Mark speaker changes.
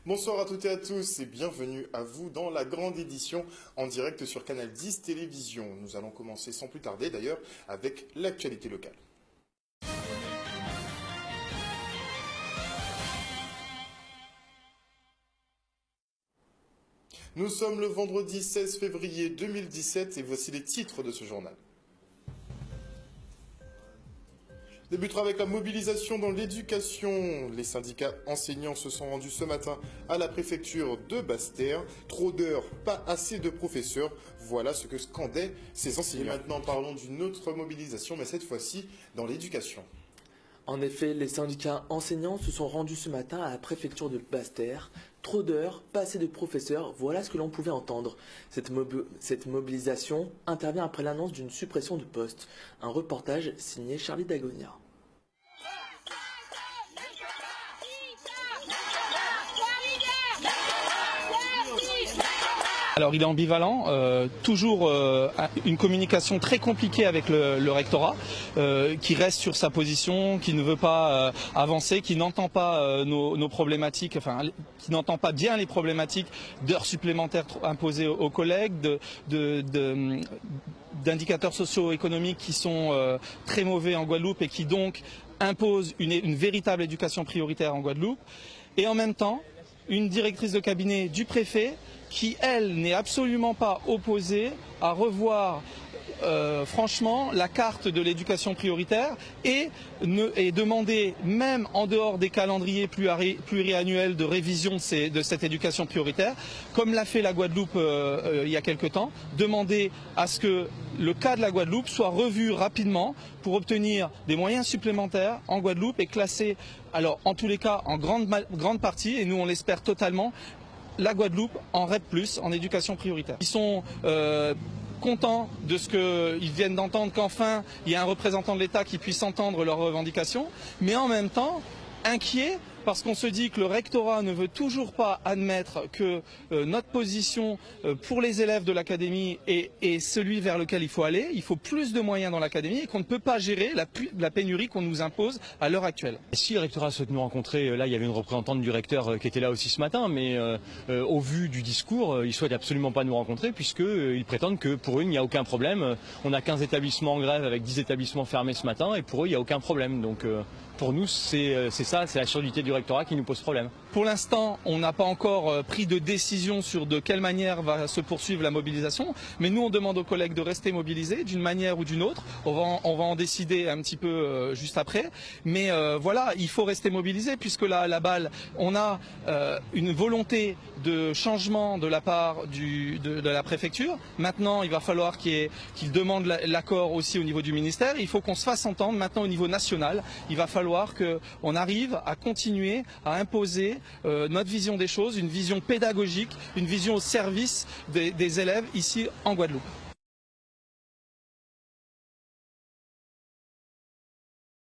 Speaker 1: Bonsoir à toutes et à tous et bienvenue à vous dans la grande édition en direct sur Canal 10 Télévision. Nous allons commencer sans plus tarder d'ailleurs avec l'actualité locale. Nous sommes le vendredi 16 février 2017 et voici les titres de ce journal. Débutera avec la mobilisation dans l'éducation. Les syndicats enseignants se sont rendus ce matin à la préfecture de Basse-Terre. Trop d'heures, pas assez de professeurs. Voilà ce que scandaient ces enseignants. Et maintenant parlons d'une autre mobilisation, mais cette fois-ci dans l'éducation.
Speaker 2: En effet, les syndicats enseignants se sont rendus ce matin à la préfecture de Basse-Terre. Trop d'heures, pas assez de professeurs, voilà ce que l'on pouvait entendre. Cette mobilisation intervient après l'annonce d'une suppression de postes. Un reportage signé Charlie Dagonia.
Speaker 3: Alors il est ambivalent, toujours une communication très compliquée avec le rectorat, qui reste sur sa position, qui ne veut pas avancer, qui n'entend pas nos problématiques, enfin qui n'entend pas bien les problématiques d'heures supplémentaires imposées aux collègues, d'indicateurs socio-économiques qui sont très mauvais en Guadeloupe et qui donc imposent une véritable éducation prioritaire en Guadeloupe. Et en même temps, une directrice de cabinet du préfet qui, elle, n'est absolument pas opposée à revoir franchement la carte de l'éducation prioritaire et demander, même en dehors des calendriers pluriannuels de révision de cette éducation prioritaire, comme l'a fait la Guadeloupe il y a quelque temps, demander à ce que le cas de la Guadeloupe soit revu rapidement pour obtenir des moyens supplémentaires en Guadeloupe et classer, alors en tous les cas en grande partie, et nous on l'espère totalement, la Guadeloupe en REP+, en éducation prioritaire. Ils sont contents de ce qu'ils viennent d'entendre, qu'enfin il y a un représentant de l'État qui puisse entendre leurs revendications, mais en même temps inquiets parce qu'on se dit que le rectorat ne veut toujours pas admettre que notre position pour les élèves de l'académie est celui vers lequel il faut aller. Il faut plus de moyens dans l'académie et qu'on ne peut pas gérer la pénurie qu'on nous impose à l'heure actuelle.
Speaker 4: Si le rectorat souhaite nous rencontrer, là il y avait une représentante du recteur qui était là aussi ce matin, mais au vu du discours, ils ne souhaitent absolument pas nous rencontrer puisqu'ils prétendent que pour eux il n'y a aucun problème. On a 15 établissements en grève avec 10 établissements fermés ce matin et pour eux il n'y a aucun problème. Donc pour nous c'est ça, c'est la surdité du rectorat qui nous pose problème.
Speaker 3: Pour l'instant, on n'a pas encore pris de décision sur de quelle manière va se poursuivre la mobilisation, mais nous on demande aux collègues de rester mobilisés d'une manière ou d'une autre. On va en décider un petit peu juste après, mais voilà, il faut rester mobilisé puisque là, à la balle, on a une volonté de changement de la part de la préfecture. Maintenant, il va falloir qu'ils demandent l'accord aussi au niveau du ministère. Il faut qu'on se fasse entendre maintenant au niveau national. Il va falloir qu'on arrive à continuer à imposer notre vision des choses, une vision pédagogique, une vision au service des élèves ici en Guadeloupe.